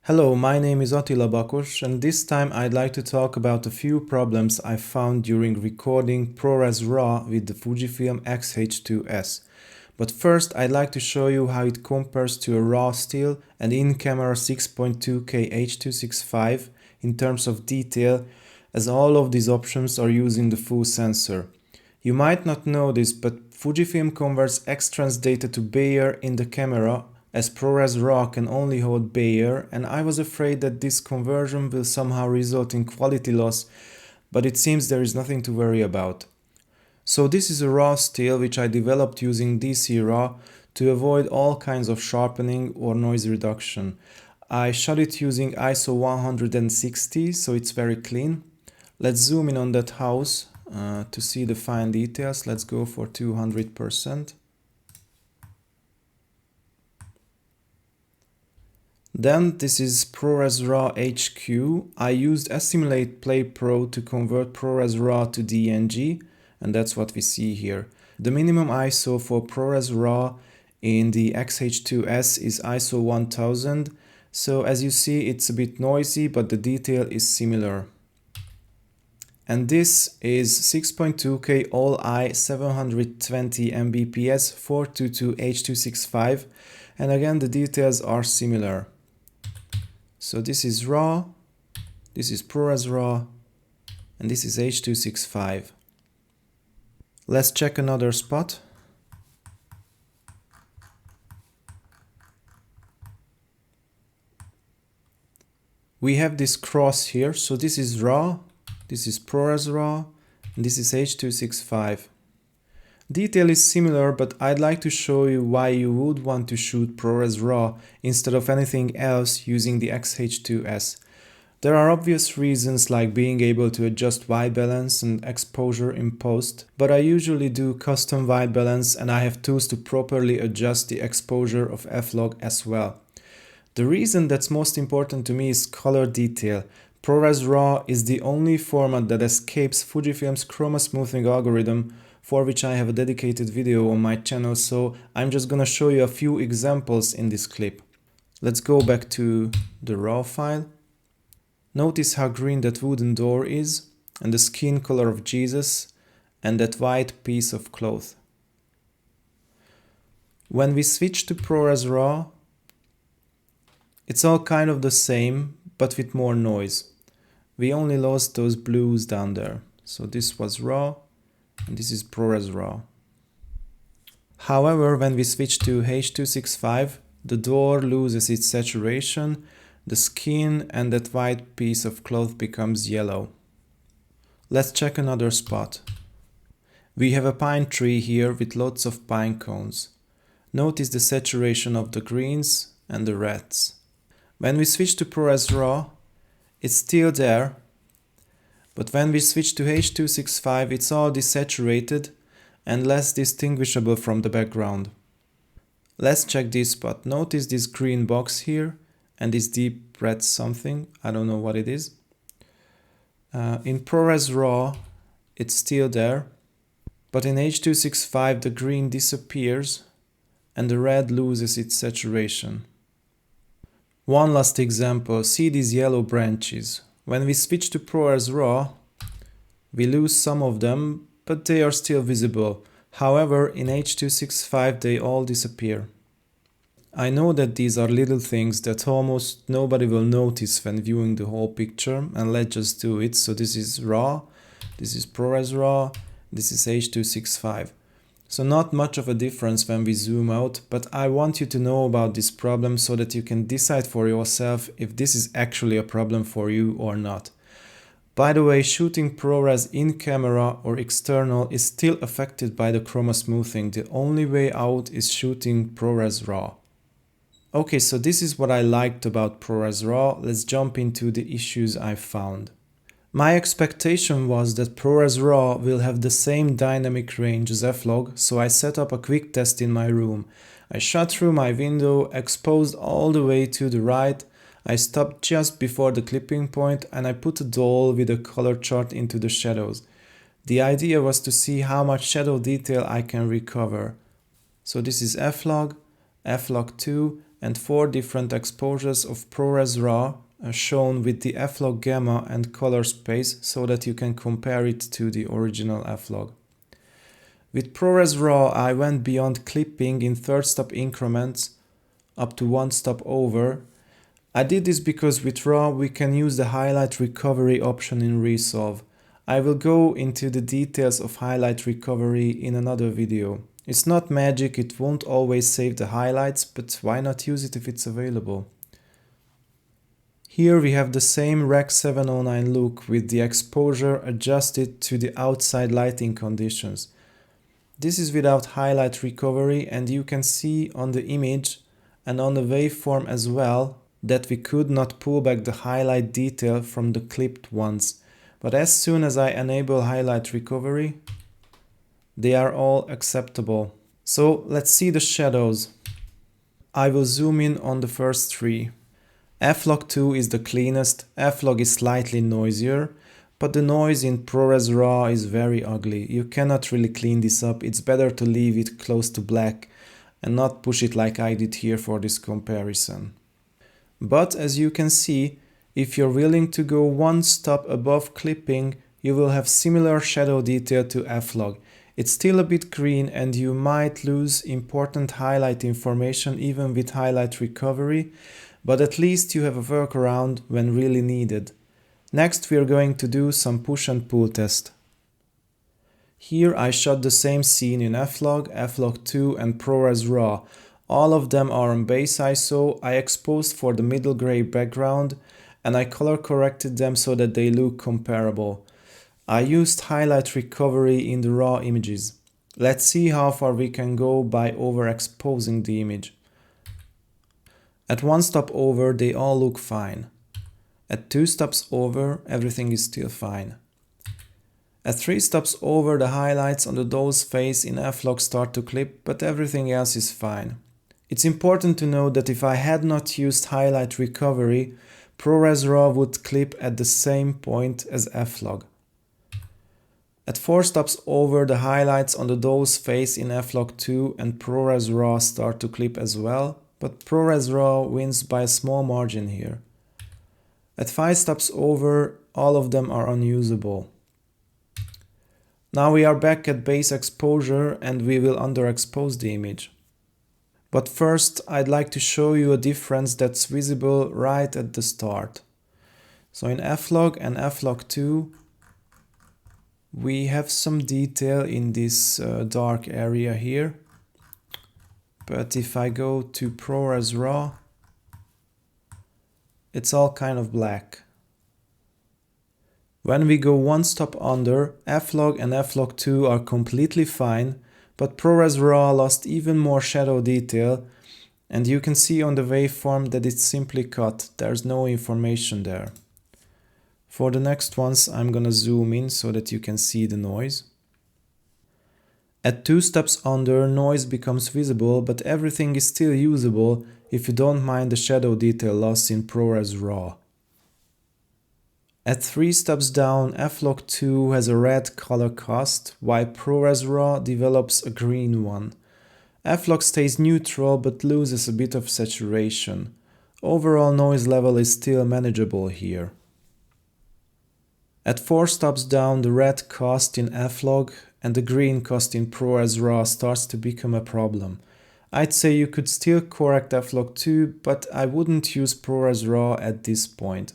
Hello, my name is Attila Bakos, and this time I'd like to talk about a few problems I found during recording ProRes RAW with the Fujifilm X-H2s. But first I'd like to show you how it compares to a RAW still and in-camera 6.2K H.265 in terms of detail, as all of these options are using the full sensor. You might not know this, but Fujifilm converts X-trans data to Bayer in the camera, as ProRes RAW can only hold Bayer, and I was afraid that this conversion will somehow result in quality loss, but it seems there is nothing to worry about. So this is a RAW still which I developed using DC RAW to avoid all kinds of sharpening or noise reduction. I shot it using ISO 160, so it's very clean. Let's zoom in on that house to see the fine details. Let's go for 200%. Then this is ProRes RAW HQ. I used Assimilate Play Pro to convert ProRes RAW to DNG, and that's what we see here. The minimum ISO for ProRes RAW in the X-H2s is ISO 1000, so as you see it's a bit noisy, but the detail is similar. And this is 6.2K All-I 720 Mbps 422 H.265, and again the details are similar. So this is RAW, this is ProRes RAW, and this is H.265. Let's check another spot. We have this cross here, so this is RAW, this is ProRes RAW, and this is H.265. Detail is similar, but I'd like to show you why you would want to shoot ProRes RAW instead of anything else using the X-H2s. There are obvious reasons like being able to adjust white balance and exposure in post, but I usually do custom white balance and I have tools to properly adjust the exposure of F-log as well. The reason that's most important to me is color detail. ProRes RAW is the only format that escapes Fujifilm's chroma smoothing algorithm, for which I have a dedicated video on my channel, so I'm just gonna show you a few examples in this clip. Let's go back to the RAW file. Notice how green that wooden door is, and the skin color of Jesus, and that white piece of cloth. When we switch to ProRes RAW, it's all kind of the same, but with more noise. We only lost those blues down there. So this was RAW, and this is ProRes RAW. However, when we switch to H.265, the door loses its saturation, the skin and that white piece of cloth becomes yellow. Let's check another spot. We have a pine tree here with lots of pine cones. Notice the saturation of the greens and the reds. When we switch to ProRes RAW, it's still there, but when we switch to H.265, it's all desaturated and less distinguishable from the background. Let's check this spot. Notice this green box here and this deep red something. I don't know what it is. In ProRes RAW, it's still there, but in H.265 the green disappears and the red loses its saturation. One last example, see these yellow branches. When we switch to ProRes RAW, we lose some of them, but they are still visible. However, in H.265 they all disappear. I know that these are little things that almost nobody will notice when viewing the whole picture, and let's just do it. So this is RAW, this is ProRes RAW, this is H.265. So not much of a difference when we zoom out, but I want you to know about this problem so that you can decide for yourself if this is actually a problem for you or not. By the way, shooting ProRes in camera or external is still affected by the chroma smoothing. The only way out is shooting ProRes RAW. Okay, so this is what I liked about ProRes RAW. Let's jump into the issues I found. My expectation was that ProRes RAW will have the same dynamic range as F-log, so I set up a quick test in my room. I shot through my window, exposed all the way to the right, I stopped just before the clipping point and I put a doll with a color chart into the shadows. The idea was to see how much shadow detail I can recover. So this is F-log, F-log 2, and 4 different exposures of ProRes RAW shown with the f-log gamma and color space so that you can compare it to the original f-log. With ProRes RAW I went beyond clipping in third stop increments up to 1 stop over. I did this because with RAW we can use the highlight recovery option in Resolve. I will go into the details of highlight recovery in another video. It's not magic, it won't always save the highlights, but why not use it if it's available? Here we have the same Rec. 709 look with the exposure adjusted to the outside lighting conditions. This is without highlight recovery, and you can see on the image and on the waveform as well that we could not pull back the highlight detail from the clipped ones. But as soon as I enable highlight recovery, they are all acceptable. So let's see the shadows. I will zoom in on the first 3. f-log 2 is the cleanest, f-log is slightly noisier, but the noise in ProRes RAW is very ugly. You cannot really clean this up, it's better to leave it close to black and not push it like I did here for this comparison. But as you can see, if you're willing to go 1 stop above clipping, you will have similar shadow detail to f-log. It's still a bit green and you might lose important highlight information even with highlight recovery, but at least you have a workaround when really needed. Next we are going to do some push and pull test. Here I shot the same scene in f-log, f-log 2 and ProRes RAW. All of them are on base ISO. I exposed for the middle gray background and I color corrected them so that they look comparable. I used highlight recovery in the raw images. Let's see how far we can go by overexposing the image. At 1 stop over they all look fine. At 2 stops over everything is still fine. At 3 stops over the highlights on the doll's face in f-log start to clip, but everything else is fine. It's important to note that if I had not used highlight recovery, ProRes RAW would clip at the same point as f-log. At 4 stops over the highlights on the doll's face in f-log 2 and ProRes RAW start to clip as well, but ProRes RAW wins by a small margin here. At 5 stops over all of them are unusable. Now we are back at base exposure and we will underexpose the image. But first I'd like to show you a difference that's visible right at the start. So in f-log and f-log 2 we have some detail in this dark area here. But if I go to ProRes RAW, it's all kind of black. When we go 1 stop under, f-log and f-log 2 are completely fine, but ProRes RAW lost even more shadow detail, and you can see on the waveform that it's simply cut, there's no information there. For the next ones I'm gonna zoom in so that you can see the noise. At 2 steps under, noise becomes visible, but everything is still usable if you don't mind the shadow detail loss in ProRes RAW. At 3 steps down, f-log 2 has a red color cast, while ProRes RAW develops a green one. f-log stays neutral but loses a bit of saturation. Overall noise level is still manageable here. At 4 stops down, the red cast in f-log and the green cast in ProRes RAW starts to become a problem. I'd say you could still correct f-log 2, but I wouldn't use ProRes RAW at this point.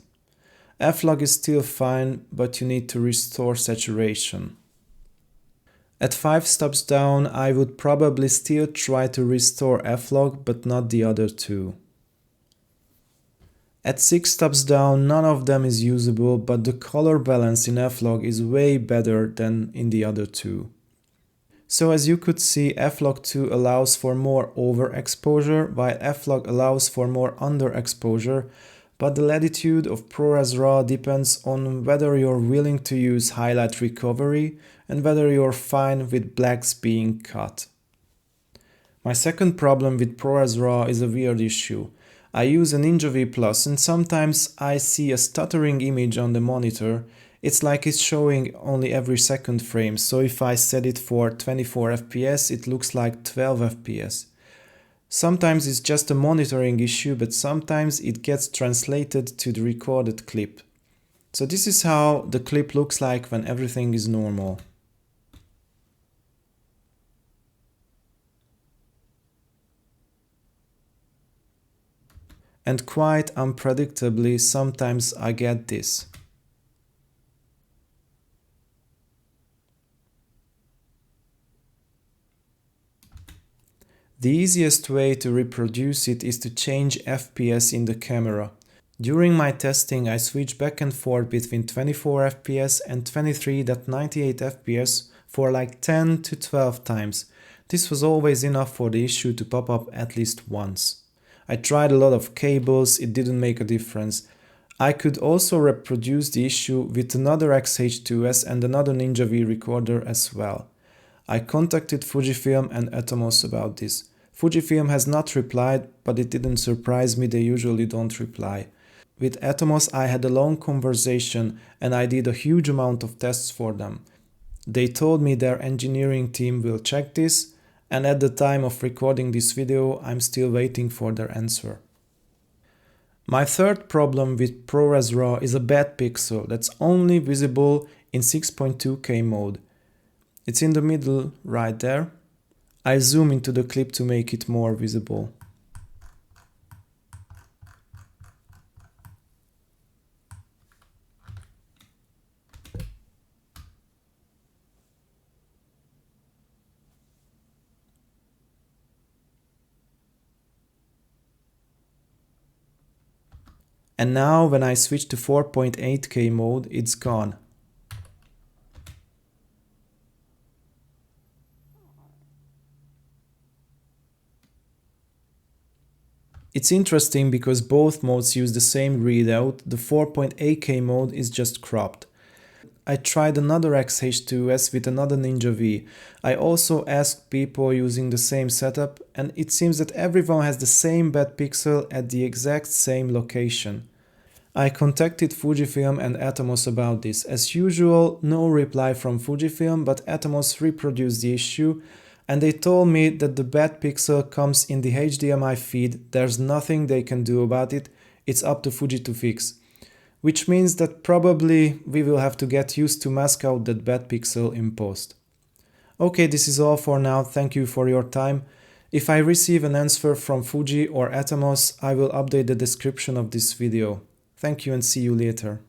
f-log is still fine, but you need to restore saturation. At 5 stops down, I would probably still try to restore f-log, but not the other two. At 6 stops down, none of them is usable, but the color balance in f-log is way better than in the other two. So as you could see, f-log 2 allows for more overexposure, while f-log allows for more underexposure, but the latitude of ProRes RAW depends on whether you're willing to use highlight recovery and whether you're fine with blacks being cut. My second problem with ProRes RAW is a weird issue. I use a Ninja V Plus and sometimes I see a stuttering image on the monitor. It's like it's showing only every second frame, so if I set it for 24 FPS it looks like 12 FPS. Sometimes it's just a monitoring issue, but sometimes it gets translated to the recorded clip. So this is how the clip looks like when everything is normal. And quite unpredictably, sometimes I get this. The easiest way to reproduce it is to change FPS in the camera. During my testing, I switched back and forth between 24 FPS and 23.98 FPS for like 10 to 12 times. This was always enough for the issue to pop up at least once. I tried a lot of cables, it didn't make a difference. I could also reproduce the issue with another X-H2s and another Ninja V recorder as well. I contacted Fujifilm and Atomos about this. Fujifilm has not replied, but it didn't surprise me, they usually don't reply. With Atomos I had a long conversation and I did a huge amount of tests for them. They told me their engineering team will check this, and at the time of recording this video I'm still waiting for their answer. My third problem with ProRes RAW is a bad pixel that's only visible in 6.2K mode. It's in the middle right there. I zoom into the clip to make it more visible. And now when I switch to 4.8K mode, it's gone. It's interesting because both modes use the same readout. The 4.8K mode is just cropped. I tried another X-H2s with another Ninja V. I also asked people using the same setup, and it seems that everyone has the same bad pixel at the exact same location. I contacted Fujifilm and Atomos about this. As usual, no reply from Fujifilm, but Atomos reproduced the issue, and they told me that the bad pixel comes in the HDMI feed. There's nothing they can do about it. It's up to Fuji to fix. Which means that probably we will have to get used to mask out that bad pixel in post. Okay, this is all for now. Thank you for your time. If I receive an answer from Fuji or Atomos, I will update the description of this video. Thank you and see you later.